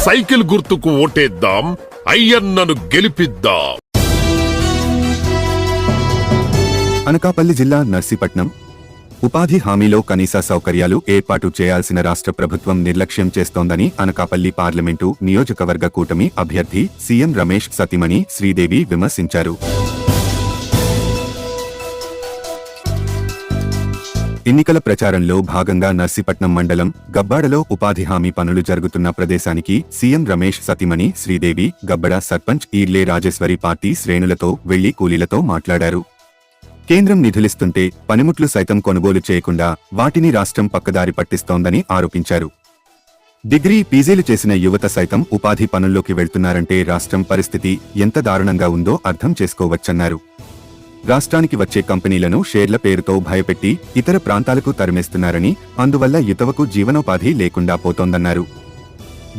Cycle గుర్తుకు ఓటేద్దాం, అయ్యన్నను గెలిపిద్దాం. అనకాపల్లి జిల్లా నర్సీపట్నం ఉపాధి హామీలో కనీస సౌకర్యాలు ఏర్పాటు చేయాల్సిన రాష్ట్ర ప్రభుత్వం నిర్లక్ష్యం చేస్తోందని అనకాపల్లి పార్లమెంటు నియోజకవర్గ కూటమి అభ్యర్థి సీఎం రమేష్ సతీమణి శ్రీదేవి విమర్శించారు. ఎన్నికల ప్రచారంలో భాగంగా నర్సీపట్నం మండలం గబ్బాడలో ఉపాధి హామీ పనులు జరుగుతున్న ప్రదేశానికి సీఎం రమేష్ సతీమణి శ్రీదేవి గబ్బడ సర్పంచ్ ఈర్లే రాజేశ్వరి పార్టీ శ్రేణులతో వెళ్లి కూలీలతో మాట్లాడారు. కేంద్రం నిధులిస్తుంటే పనిముట్లు సైతం కొనుగోలు చేయకుండా వాటిని రాష్ట్రం పక్కదారి పట్టిస్తోందని ఆరోపించారు. డిగ్రీ పీజీలు చేసిన యువత సైతం ఉపాధి పనుల్లోకి వెళ్తున్నారంటే రాష్ట్రం పరిస్థితి ఎంత దారుణంగా ఉందో అర్థం చేసుకోవచ్చన్నారు. రాష్ట్రానికి వచ్చే కంపెనీలను షేర్ల పేరుతో భయపెట్టి ఇతర ప్రాంతాలకు తరిమేస్తున్నారని, అందువల్ల యువతకు జీవనోపాధి లేకుండా పోతోందన్నారు.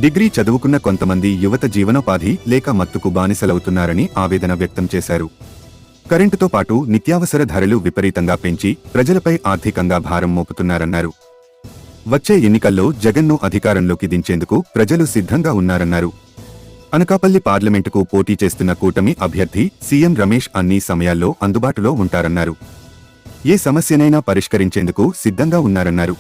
డిగ్రీ చదువుకున్న కొంతమంది యువత జీవనోపాధి లేక మత్తుకు బానిసలవుతున్నారని ఆవేదన వ్యక్తం చేశారు. కరెంటుతో పాటు నిత్యావసర ధరలు విపరీతంగా పెంచి ప్రజలపై ఆర్థికంగా భారం మోపుతున్నారన్నారు. వచ్చే ఎన్నికల్లో జగన్ను అధికారంలోకి దించేందుకు ప్రజలు సిద్ధంగా ఉన్నారన్నారు. అనకాపల్లి పార్లమెంటుకు పోటీ చేస్తున్న కూటమి అభ్యర్థి సీఎం రమేష్ అన్ని సమయాల్లో అందుబాటులో ఉంటారన్నారు. ఏ సమస్యనైనా పరిష్కరించేందుకు సిద్ధంగా ఉన్నారన్నారు.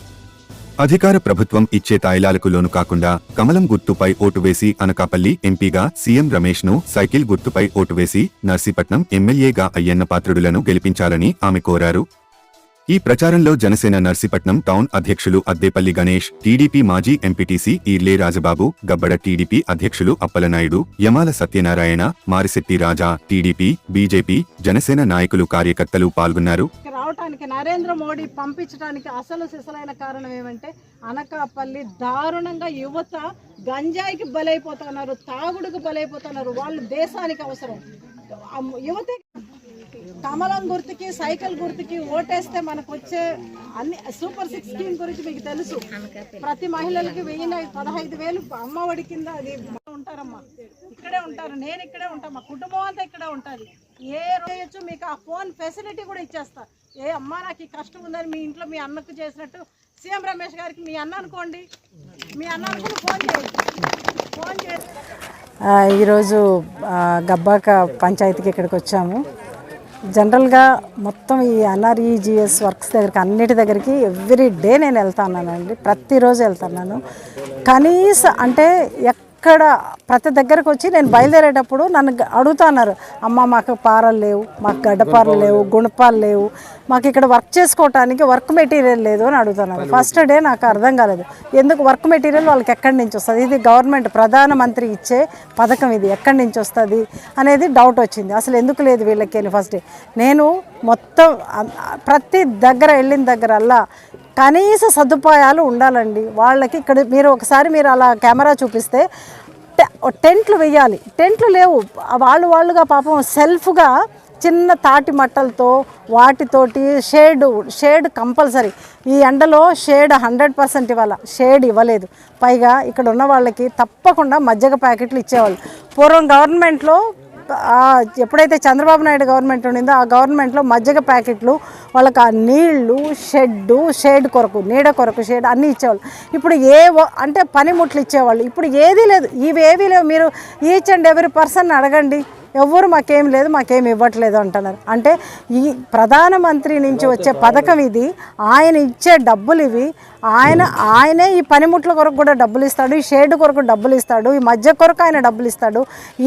అధికార ప్రభుత్వం ఇచ్చే తాయిలాలకు లోను కాకుండా కమలం గుర్తుపై ఓటు వేసి అనకాపల్లి ఎంపీగా సీఎం రమేష్ ను, సైకిల్ గుర్తుపై ఓటు వేసి నర్సీపట్నం ఎమ్మెల్యేగా అయ్యన్న పాత్రుడులను గెలిపించాలని ఆమె కోరారు. ఈ ప్రచారంలో జనసేన నర్సీపట్నం టౌన్ అధ్యక్షులు అద్దేపల్లి గణేష్, టీడీపీ మాజీ ఎంపీటీసీ ఈర్లే రాజబాబు, గబ్బడ టీడీపీ అధ్యక్షులు అప్పలనాయుడు, యమాల సత్యనారాయణ, మారిశెట్టి రాజా, టీడీపీ, బీజేపీ, జనసేన నాయకులు, కార్యకర్తలు పాల్గొన్నారు. రావటానికి నరేంద్ర మోడీ పంపించడానికి అసలు సిసలైన కారణం ఏమంటే అనకాపల్లి దారుణంగా యువత గంజాయికి బలైపోతున్నారు, తాగుడుకు బలైపోతున్నారు. వాళ్ళు దేశానికి అవసరం. యువత కమలం గుర్తుకి, సైకిల్ గుర్తుకి ఓటేస్తే మనకు వచ్చే అన్ని సూపర్ 6 స్కీమ్ గురించి మీకు తెలుసు. ప్రతి మహిళలకి 15,000 అమ్మఒడి కింద అది ఉంటారమ్మా. ఇక్కడే ఉంటారు, నేను ఇక్కడే ఉంటా, మా కుటుంబం అంతా ఇక్కడే ఉంటుంది. ఏ రోజు మీకు ఆ ఫోన్ ఫెసిలిటీ కూడా ఇచ్చేస్తా. ఏ అమ్మా నాకు ఈ కష్టం ఉందని మీ ఇంట్లో మీ అన్నకు చేసినట్టు సీఎం రమేష్ గారికి మీ అన్న అనుకోండి, మీ అన్న అనుకుని ఫోన్ చేసి ఈరోజు గబ్బాక పంచాయతీకి ఇక్కడికి వచ్చాము. జనరల్గా మొత్తం ఈ ఎన్ఆర్ఈజిఎస్ వర్క్స్ దగ్గరికి అన్నిటి దగ్గరికి ఎవ్రీ డే నేను వెళ్తానండి, ప్రతిరోజు వెళ్తున్నాను. కనీసం అంటే ఎక్కడ ప్రతి దగ్గరకు వచ్చి నేను బయలుదేరేటప్పుడు నన్ను అడుగుతున్నారు, అమ్మ మాకు పారలు లేవు, మాకు గడ్డపారలు లేవు, గుణపాలు లేవు, మాకు ఇక్కడ వర్క్ చేసుకోవటానికి వర్క్ మెటీరియల్ లేదు అని అడుగుతున్నారు. ఫస్ట్ డే నాకు అర్థం కాలేదు, ఎందుకు వర్క్ మెటీరియల్ వాళ్ళకి ఎక్కడి నుంచి వస్తుంది, ఇది గవర్నమెంట్ ప్రధానమంత్రి ఇచ్చే పథకం, ఇది ఎక్కడి నుంచి వస్తుంది అనేది డౌట్ వచ్చింది. అసలు ఎందుకు లేదు వీళ్ళకి అని ఫస్ట్ డే నేను మొత్తం ప్రతి దగ్గర వెళ్ళిన దగ్గరల్లా కనీస సదుపాయాలు ఉండాలండి వాళ్ళకి. ఇక్కడ మీరు ఒకసారి మీరు అలా కెమెరా చూపిస్తే టెంట్లు వేయాలి, టెంట్లు లేవు. వాళ్ళుగా పాపం సెల్ఫ్గా చిన్న తాటి మట్టలతో వాటితోటి షేడ్ కంపల్సరీ. ఈ ఎండలో షేడ్ 100% ఇవ్వాలి, షేడ్ ఇవ్వలేదు. పైగా ఇక్కడ ఉన్న వాళ్ళకి తప్పకుండా మజ్జిగ ప్యాకెట్లు ఇచ్చేవాళ్ళు. పూర్వం గవర్నమెంట్లో ఎప్పుడైతే చంద్రబాబు నాయుడు గవర్నమెంట్ ఉండిందో ఆ గవర్నమెంట్లో మజ్జిగ ప్యాకెట్లు వాళ్ళకి, ఆ నీళ్లు, షేడ్ కొరకు, నీడ కొరకు షేడ్ అన్నీ ఇచ్చేవాళ్ళు. ఇప్పుడు అంటే పనిముట్లు ఇచ్చేవాళ్ళు. ఇప్పుడు ఏదీ లేదు, ఇవేవీ లేవు. మీరు ఈచ్ అండ్ ఎవరీ పర్సన్ అడగండి, ఎవరు మాకేం లేదు, మాకేమి ఇవ్వట్లేదు అంటున్నారు. అంటే ఈ ప్రధానమంత్రి నుంచి వచ్చే పథకం ఇది, ఆయన ఇచ్చే డబ్బులు ఇవి. ఆయనే ఈ పనిముట్ల కొరకు కూడా డబ్బులు ఇస్తాడు, ఈ షేడ్ కొరకు డబ్బులు ఇస్తాడు, ఈ మధ్య కొరకు ఆయన డబ్బులు ఇస్తాడు.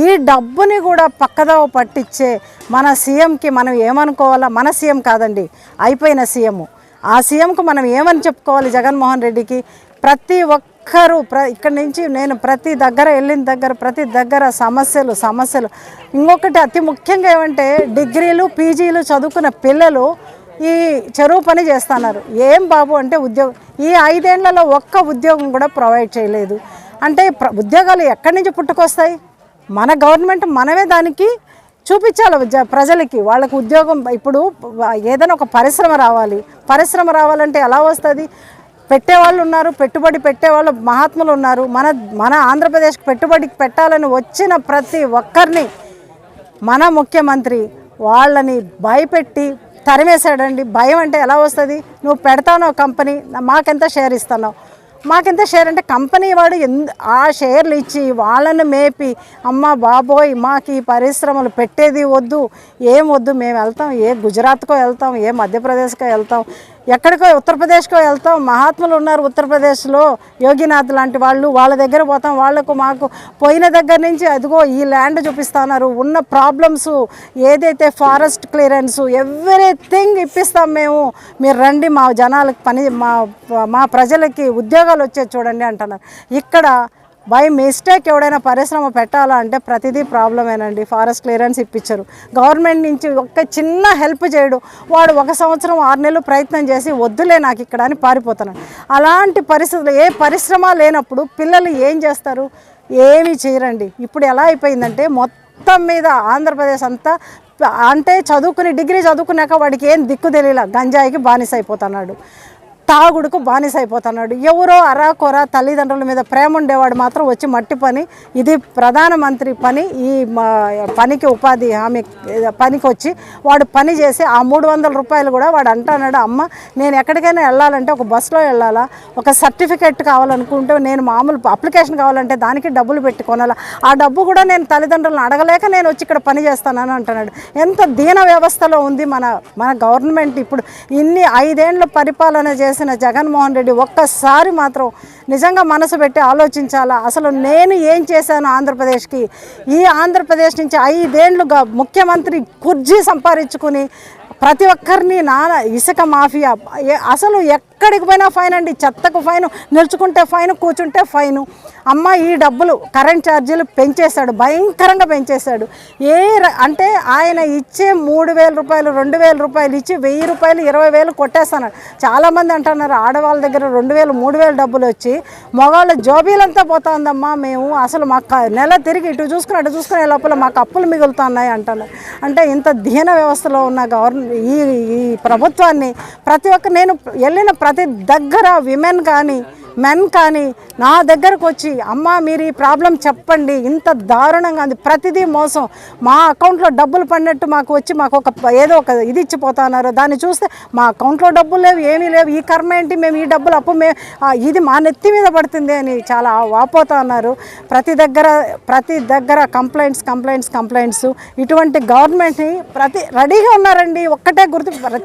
ఈ డబ్బుని కూడా పక్కదోవ పట్టించే మన సీఎంకి మనం ఏమనుకోవాలా? మన సీఎం కాదండి, అయిపోయిన సీఎం. ఆ సీఎంకు మనం ఏమని చెప్పుకోవాలి? జగన్మోహన్ రెడ్డికి ప్రతి ఒక్కరూ ఇక్కడి నుంచి నేను ప్రతి దగ్గర వెళ్ళిన ప్రతి దగ్గర సమస్యలు. ఇంకొకటి అతి ముఖ్యంగా ఏమంటే డిగ్రీలు పీజీలు చదువుకున్న పిల్లలు ఈ చెరువు పని చేస్తున్నారు. ఏం బాబు అంటే ఉద్యోగం ఈ 5 ఏళ్లలో ఒక్క ఉద్యోగం కూడా ప్రొవైడ్ చేయలేదు. అంటే ఉద్యోగాలు ఎక్కడి నుంచి పుట్టుకొస్తాయి? మన గవర్నమెంట్ మనమే దానికి చూపించాలి ప్రజలకి, వాళ్ళకు ఉద్యోగం. ఇప్పుడు ఏదైనా ఒక పరిశ్రమ రావాలంటే ఎలా వస్తుంది? పెట్టేవాళ్ళు ఉన్నారు, పెట్టుబడి పెట్టేవాళ్ళు మహాత్ములు ఉన్నారు. మన ఆంధ్రప్రదేశ్కి పెట్టుబడికి పెట్టాలని వచ్చిన ప్రతి ఒక్కరిని మన ముఖ్యమంత్రి వాళ్ళని భయపెట్టి తరిమేశాడండి. భయం అంటే ఎలా వస్తుంది? నువ్వు పెడతానో కంపెనీ, మాకెంత షేర్ ఇస్తున్నావు, మాకింత షేర్ అంటే కంపెనీ వాడు ఆ షేర్లు ఇచ్చి వాళ్ళని మేపి అమ్మ బాబోయ్ మాకు ఈ పరిశ్రమలు పెట్టేది వద్దు, ఏం వద్దు, మేము వెళ్తాం ఏ గుజరాత్కో వెళ్తాం, ఏ మధ్యప్రదేశ్కో వెళ్తాం, ఎక్కడికో ఉత్తరప్రదేశ్కో వెళ్తాం. మహాత్ములు ఉన్నారు ఉత్తరప్రదేశ్లో, యోగినాథ్ లాంటి వాళ్ళు, వాళ్ళ దగ్గర పోతాం. వాళ్ళకు మాకు పోయిన దగ్గర నుంచి అదిగో ఈ ల్యాండ్ చూపిస్తున్నారు, ఉన్న ప్రాబ్లమ్స్ ఏదైతే ఫారెస్ట్ క్లియరెన్స్ ఎవ్రీథింగ్ ఇప్పిస్తాం మేము, మీరు రండి మా జనాలకు పని మా ప్రజలకి ఉద్యోగాలు వచ్చేది చూడండి అంటున్నారు. ఇక్కడ బై మిస్టేక్ ఎవడైనా పరిశ్రమ పెట్టాలా అంటే ప్రతిదీ ప్రాబ్లమేనండి. ఫారెస్ట్ క్లియరెన్స్ ఇప్పించరు, గవర్నమెంట్ నుంచి ఒక్క చిన్న హెల్ప్ చేయడు, వాడు 1 సంవత్సరం 6 నెలలు ప్రయత్నం చేసి వద్దులే నాకు ఇక్కడ అని పారిపోతున్నాడు. అలాంటి పరిస్థితులు ఏ పరిశ్రమ లేనప్పుడు పిల్లలు ఏం చేస్తారు? ఏమీ చేయరండి. ఇప్పుడు ఎలా అయిపోయిందంటే మొత్తం మీద ఆంధ్రప్రదేశ్ అంతా అంటే డిగ్రీ చదువుకున్నాక వాడికి ఏం దిక్కు తెలియలా, గంజాయికి బానిస అయిపోతున్నాడు, తాగుడుకు బానిస అయిపోతున్నాడు. ఎవరో అరాకొర తల్లిదండ్రుల మీద ప్రేమ ఉండేవాడు మాత్రం వచ్చి మట్టి పని, ఇది ప్రధానమంత్రి పని, ఈ పనికి ఉపాధి హామీ పనికి వచ్చి వాడు పని చేసి ఆ 300 రూపాయలు కూడా వాడు అంటున్నాడు, అమ్మ నేను ఎక్కడికైనా వెళ్ళాలంటే ఒక బస్సులో వెళ్ళాలా, ఒక సర్టిఫికెట్ కావాలనుకుంటే నేను మామూలు అప్లికేషన్ కావాలంటే దానికి డబ్బులు పెట్టి కొనాలా, ఆ డబ్బు కూడా నేను తల్లిదండ్రులను అడగలేక నేను వచ్చి ఇక్కడ పని చేస్తానని అంటున్నాడు. ఎంత దీన వ్యవస్థలో ఉంది మన గవర్నమెంట్. ఇప్పుడు ఇన్ని 5 ఏళ్ళు పరిపాలన చేసి జగన్మోహన్ రెడ్డి ఒక్కసారి మాత్రం నిజంగా మనసు పెట్టి ఆలోచించాలా. అసలు నేను ఏం చేశాను ఆంధ్రప్రదేశ్కి? ఈ ఆంధ్రప్రదేశ్ నుంచి 5 ఏళ్ళుగా ముఖ్యమంత్రి కుర్జీ సంపాదించుకుని ప్రతి ఒక్కరిని ఇసుక మాఫియా, అసలు ఎక్కడికి పోయినా ఫైన్ అండి. చెత్తకు ఫైన్, నిల్చుకుంటే ఫైన్, కూర్చుంటే ఫైను. అమ్మ ఈ డబ్బులు కరెంట్ ఛార్జీలు పెంచేశాడు, భయంకరంగా పెంచేశాడు. అంటే ఆయన ఇచ్చే 3,000 రూపాయలు 2,000 రూపాయలు ఇచ్చి 1,000 రూపాయలు 20,000 కొట్టేస్తున్నాడు. చాలామంది అంటున్నారు ఆడవాళ్ళ దగ్గర 2,000 3,000 డబ్బులు వచ్చి మగవాళ్ళ జోబీలంతా పోతుందమ్మా, మేము అసలు మాకు నెల తిరిగి ఇటు చూసుకునే లోపల మాకు అప్పులు మిగులుతున్నాయి అంటున్నారు. అంటే ఇంత దీన వ్యవస్థలో ఉన్న ఈ ప్రభుత్వాన్ని నేను వెళ్ళిన ప్రతి దగ్గర విమెన్ కానీ మెన్ కానీ నా దగ్గరకు వచ్చి అమ్మ మీరు ఈ ప్రాబ్లం చెప్పండి, ఇంత దారుణంగా ఉంది, ప్రతిదీ మోసం, మా అకౌంట్లో డబ్బులు పడినట్టు మాకు వచ్చి మాకు ఏదో ఒక ఇది ఇచ్చిపోతున్నారు, దాన్ని చూస్తే మా అకౌంట్లో డబ్బులు లేవు, ఏమీ లేవు, ఈ కర్మ ఏంటి, మేము ఈ డబ్బులు అప్పు ఇది మా నెత్తి మీద పడుతుంది అని చాలా వాపోతా ఉన్నారు. ప్రతి దగ్గర కంప్లైంట్స్. ఇటువంటి గవర్నమెంట్ని రెడీగా ఉన్నారండి. ఒక్కటే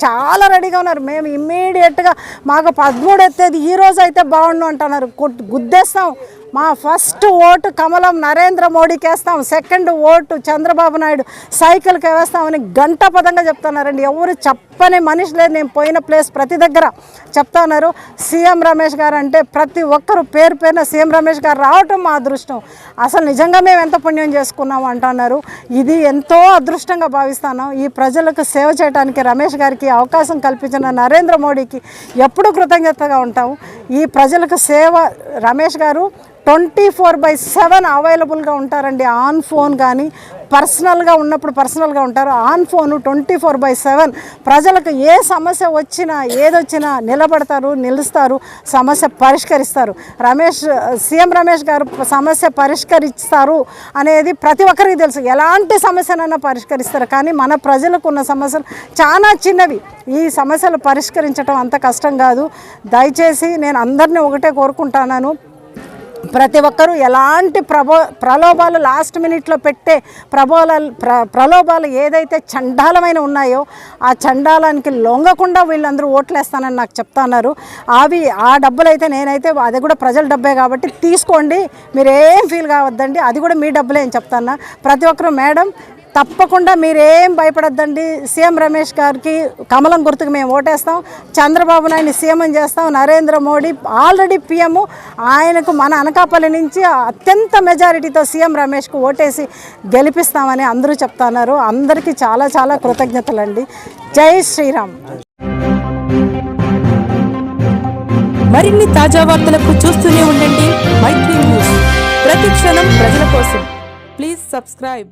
చాలా రెడీగా ఉన్నారు. మేము ఇమ్మీడియట్గా మాకు 13 ఎత్తేది ఈ రోజు అయితే బాగుండు అంటున్నారు. గుద్దేస్తాం, మా ఫస్ట్ ఓటు కమలం నరేంద్ర మోడీకి వేస్తాం, సెకండ్ ఓటు చంద్రబాబు నాయుడు సైకిల్కి వేస్తామని గంటపదంగా చెప్తున్నారండి. ఎవరు చెప్పని మనిషి లేదు. నేను పోయిన ప్లేస్ ప్రతి దగ్గర చెప్తున్నారు. సీఎం రమేష్ గారు అంటే ప్రతి ఒక్కరు పేరున సీఎం రమేష్ గారు రావటం మా అదృష్టం. అసలు నిజంగా మేము ఎంత పుణ్యం చేసుకున్నాం అంటున్నారు. ఇది ఎంతో అదృష్టంగా భావిస్తున్నాం. ఈ ప్రజలకు సేవ చేయడానికి రమేష్ గారికి అవకాశం కల్పించిన నరేంద్ర మోడీకి ఎప్పుడూ కృతజ్ఞతగా ఉంటాం. ఈ ప్రజలకు సేవ రమేష్ గారు 24/7 అవైలబుల్గా ఉంటారండి. ఆన్ ఫోన్ కానీ పర్సనల్గా ఉన్నప్పుడు పర్సనల్గా ఉంటారు, ఆన్ ఫోన్ 24/7 ప్రజలకు ఏ సమస్య వచ్చినా ఏదొచ్చినా నిలుస్తారు, సమస్య పరిష్కరిస్తారు. సీఎం రమేష్ గారు సమస్య పరిష్కరిస్తారు అనేది ప్రతి ఒక్కరికి తెలుసు. ఎలాంటి సమస్యనైనా పరిష్కరిస్తారు. కానీ మన ప్రజలకు ఉన్న సమస్యలు చాలా చిన్నవి. ఈ సమస్యలు పరిష్కరించడం అంత కష్టం కాదు. దయచేసి నేను అందరినీ ఒకటే కోరుకుంటున్నాను, ప్రతి ఒక్కరూ ఎలాంటి ప్రలోభాలు లాస్ట్ మినిట్లో పెట్టే ప్రలోభాలు ఏదైతే చండాలమైన ఉన్నాయో ఆ చండాలానికి లొంగకుండా వీళ్ళందరూ ఓట్లేస్తానని నాకు చెప్తున్నారు. ఆ డబ్బులు అయితే నేనైతే అది కూడా ప్రజల డబ్బే కాబట్టి తీసుకోండి, మీరు ఏం ఫీల్ కావద్దండి, అది కూడా మీ డబ్బులే అని చెప్తాను. ప్రతి ఒక్కరూ మేడం తప్పకుండా మీరేం భయపడద్దండి. సీఎం రమేష్ గారికి కమలం గుర్తుకు మేము ఓటేస్తాం, చంద్రబాబు నాయుడిని సీఎం చేస్తాం, నరేంద్ర మోడీ ఆల్రెడీ పీఎం, ఆయనకు మన అనకాపల్లి నుంచి అత్యంత మెజారిటీతో సీఎం రమేష్కు ఓటేసి గెలిపిస్తామని అందరూ చెప్తున్నారు. అందరికీ చాలా చాలా కృతజ్ఞతలండి. జై శ్రీరామ్. మరిన్ని తాజా వార్తలకు చూస్తూనే ఉండండి మైత్రి న్యూస్. ప్రతి క్షణం ప్రజల కోసం. Please subscribe.